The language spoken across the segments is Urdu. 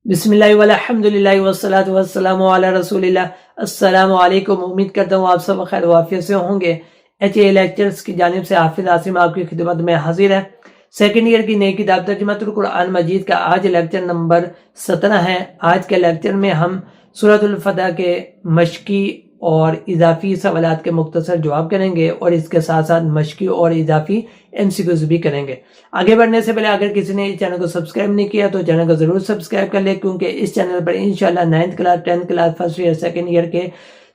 بسم اللہ والحمدللہ والصلاۃ والسلام علی رسول اللہ۔ السلام علیکم، امید کرتا ہوں آپ سب خیر وافیت سے ہوں گے۔ ایچ اے لیکچرز کی جانب سے حافظ عاصم آپ کی خدمت میں حاضر ہے۔ سیکنڈ ایئر کی نئی کتاب ترجمہ القرآن مجید کا آج لیکچر نمبر 17 ہے۔ آج کے لیکچر میں ہم سورۃ الفتح کے مشقی اور اضافی سوالات کے مختصر جواب کریں گے اور اس کے ساتھ ساتھ مشقی اور اضافی MCQs بھی کریں گے۔ آگے بڑھنے سے پہلے اگر کسی نے اس چینل کو سبسکرائب نہیں کیا تو چینل کو ضرور سبسکرائب کر لیں، کیونکہ اس چینل پر انشاءاللہ 9th class 10th class first year second year کے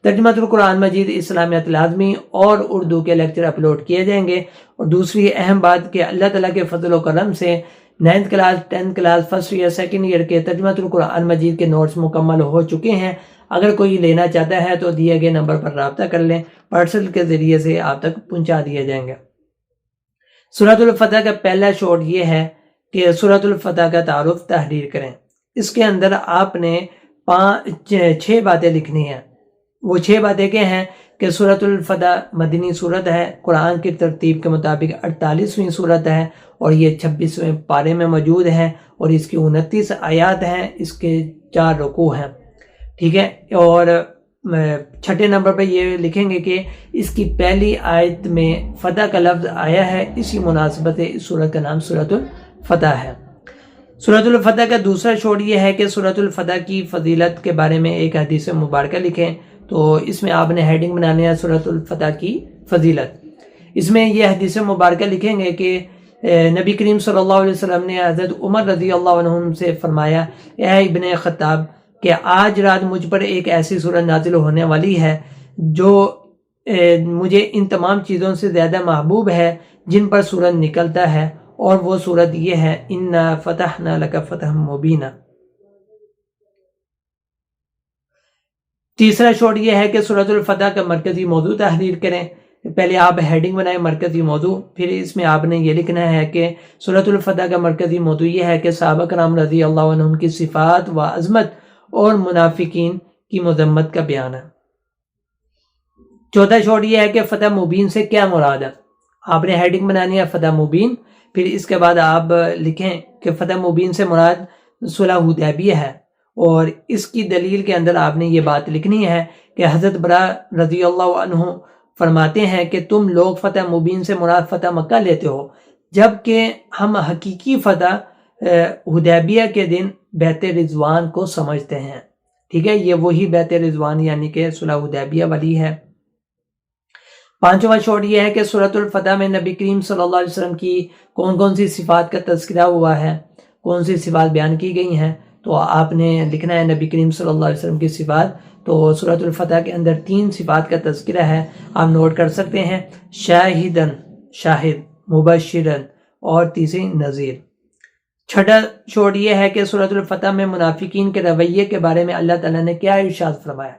ترجمہ القرآن مجید، اسلامیات لازمی اور اردو کے لیکچر اپلوڈ کیے جائیں گے۔ اور دوسری اہم بات کہ اللہ تعالیٰ کے فضل و کرم سے 9th class 10th class first year second year کے ترجمہ القرآن مجید کے نوٹس مکمل ہو چکے ہیں۔ اگر کوئی لینا چاہتا ہے تو دیے گئے نمبر پر رابطہ کر لیں، پارسل کے ذریعے سے آپ تک پہنچا دیے جائیں گے۔ سورۃ الفتح کا پہلا شوٹ یہ ہے کہ سورۃ الفتح کا تعارف تحریر کریں۔ اس کے اندر آپ نے 6 باتیں لکھنی ہیں۔ وہ 6 باتیں کیا ہیں کہ سورۃ الفتح مدنی سورت ہے، قرآن کی ترتیب کے مطابق 48ویں سورت ہے اور یہ 26ویں پارے میں موجود ہے اور اس کی 29 آیات ہیں، اس کے 4 رکوع ہیں، ٹھیک ہے۔ اور چھٹے نمبر پہ یہ لکھیں گے کہ اس کی پہلی آیت میں فتح کا لفظ آیا ہے، اسی مناسبت سے اس سورت کا نام سورۃ الفتح ہے۔ سورۃ الفتح کا دوسرا شوٹ یہ ہے کہ سورۃ الفتح کی فضیلت کے بارے میں ایک حدیث مبارکہ لکھیں۔ تو اس میں آپ نے ہیڈنگ بنانی ہے سورۃ الفتح کی فضیلت۔ اس میں یہ حدیث مبارکہ لکھیں گے کہ نبی کریم صلی اللہ علیہ وسلم نے حضرت عمر رضی اللہ عنہ سے فرمایا، اے ابن خطاب، کہ آج رات مجھ پر ایک ایسی سورت نازل ہونے والی ہے جو مجھے ان تمام چیزوں سے زیادہ محبوب ہے جن پر سورت نکلتا ہے، اور وہ سورت یہ ہے، اِنَّا فَتَحْنَا لَكَ فَتْحًا مُبِينًا۔ تیسرا شوٹ یہ ہے کہ سورۃ الفتح کا مرکزی موضوع تحریر کریں۔ پہلے آپ ہیڈنگ بنائیں مرکزی موضوع، پھر اس میں آپ نے یہ لکھنا ہے کہ سورۃ الفتح کا مرکزی موضوع یہ ہے کہ صحابہ کرام رضی اللہ عنہم کی صفات و عظمت اور منافقین کی مذمت کا بیان ہے۔ چوتھا شوٹ یہ ہے کہ فتح مبین سے کیا مراد ہے۔ آپ نے ہیڈنگ بنانی ہے فتح مبین، پھر اس کے بعد آپ لکھیں کہ فتح مبین سے مراد صلح حدیبیہ ہے، اور اس کی دلیل کے اندر آپ نے یہ بات لکھنی ہے کہ حضرت برا رضی اللہ عنہ فرماتے ہیں کہ تم لوگ فتح مبین سے مراد فتح مکہ لیتے ہو، جبکہ ہم حقیقی فتح حدیبیہ کے دن بیت رضوان کو سمجھتے ہیں، ٹھیک ہے۔ یہ وہی بیت رضوان یعنی کہ صلح حدیبیہ والی ہے۔ پانچواں شوٹ یہ ہے کہ سورۃ الفتح میں نبی کریم صلی اللہ علیہ وسلم کی کون کون سی صفات کا تذکرہ ہوا ہے، کون سی صفات بیان کی گئی ہیں۔ تو آپ نے لکھنا ہے نبی کریم صلی اللہ علیہ وسلم کی صفات۔ تو سورۃ الفتح کے اندر 3 صفات کا تذکرہ ہے، آپ نوٹ کر سکتے ہیں، شاہدن شاہد، مبشرن اور تیسری نذیر۔ چھٹا شوٹ یہ ہے کہ سورۃ الفتح میں منافقین کے رویے کے بارے میں اللہ تعالیٰ نے کیا ارشاد فرمایا۔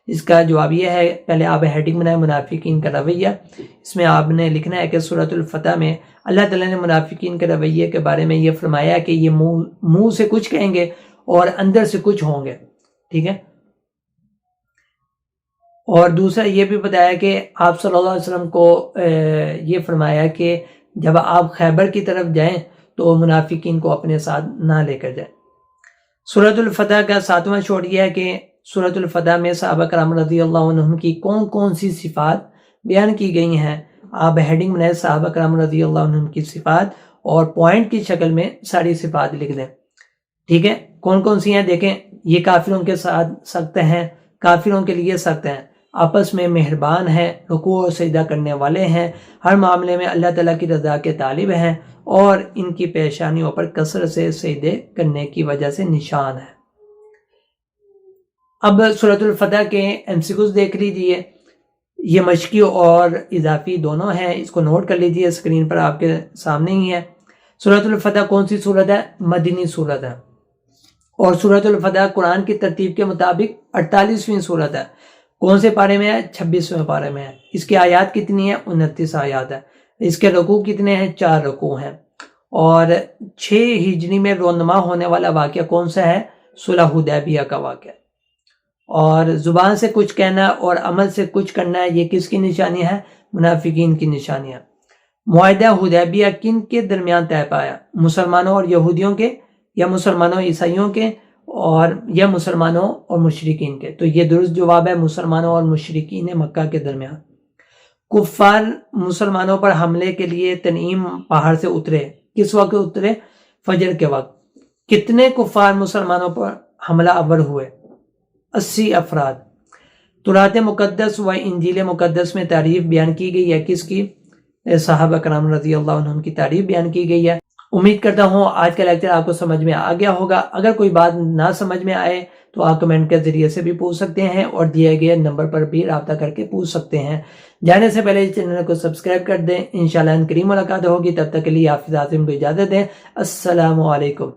اس کا جواب یہ ہے، پہلے آپ ہیڈنگ بنائیں منافقین کا رویہ۔ اس میں آپ نے لکھنا ہے کہ سورۃ الفتح میں اللہ تعالیٰ نے منافقین کے رویے کے بارے میں یہ فرمایا کہ یہ منہ سے کچھ کہیں گے اور اندر سے کچھ ہوں گے، ٹھیک ہے۔ اور دوسرا یہ بھی بتایا کہ آپ صلی اللہ علیہ وسلم کو یہ فرمایا کہ جب آپ خیبر کی طرف جائیں تو منافقین کو اپنے ساتھ نہ لے کر جائیں۔ سورۃ الفتح کا 7واں شوٹ یہ ہے کہ سورۃ الفتح میں صحابہ کرام رضی اللہ عنہم کی کون کون سی صفات بیان کی گئی ہیں۔ آپ ہیڈنگ بنائیں صحابہ کرام رضی اللہ عنہم کی صفات اور پوائنٹ کی شکل میں ساری صفات لکھ دیں، ٹھیک ہے۔ کون کون سی ہیں دیکھیں، یہ کافروں کے ساتھ سخت ہیں، کافروں کے لیے سخت ہیں، آپس میں مہربان ہیں، رکوع و سجدہ کرنے والے ہیں، ہر معاملے میں اللہ تعالیٰ کی رضا کے طالب ہیں، اور ان کی پیشانیوں پر کثرت سے سجدے کرنے کی وجہ سے نشان ہے۔ اب سورۃ الفتح کے MCQs دیکھ لیجئے، یہ مشقی اور اضافی دونوں ہیں، اس کو نوٹ کر لیجئے، اسکرین پر آپ کے سامنے ہی ہے۔ سورۃ الفتح کون سی سورت ہے؟ مدنی سورت ہے، اور سورۃ الفتح قرآن کی ترتیب کے مطابق 48ویں سورت ہے۔ کون سے پارے میں ہے؟ 26ویں پارے میں ہے۔ اس کی آیات کتنی ہے؟ 29 آیات ہے۔ اس کے رکوع کتنے ہیں؟ 4 رکوع ہیں۔ اور 6 ہجری میں رونما ہونے والا واقعہ کون سا ہے؟ صلح حدیبیہ کا واقعہ۔ اور زبان سے کچھ کہنا اور عمل سے کچھ کرنا، یہ کس کی نشانی ہے؟ منافقین کی نشانی ہے۔ معاہدہ حدیبیہ کن کے درمیان طے پایا؟ مسلمانوں اور یہودیوں کے، یا مسلمانوں عیسائیوں کے اور یا مسلمانوں اور مشرکین کے؟ تو یہ درست جواب ہے مسلمانوں اور مشرکین مکہ کے درمیان۔ کفار مسلمانوں پر حملے کے لیے تنعیم پہاڑ سے اترے، کس وقت اترے؟ فجر کے وقت۔ کتنے کفار مسلمانوں پر حملہ آور ہوئے؟ 80 افراد۔ تورات مقدس و انجیل مقدس میں تعریف بیان کی گئی ہے کس کی؟ صحابہ کرام رضی اللہ عنہم کی تعریف بیان کی گئی ہے۔ امید کرتا ہوں آج کا لیکچر آپ کو سمجھ میں آ گیا ہوگا۔ اگر کوئی بات نہ سمجھ میں آئے تو آپ کمنٹ کے ذریعے سے بھی پوچھ سکتے ہیں اور دیے گئے نمبر پر بھی رابطہ کر کے پوچھ سکتے ہیں۔ جانے سے پہلے چینل کو سبسکرائب کر دیں۔ انشاءاللہ ان کریم ملاقات ہوگی، تب تک کے لیے حافظ عاصم کو اجازت دیں۔ السلام علیکم۔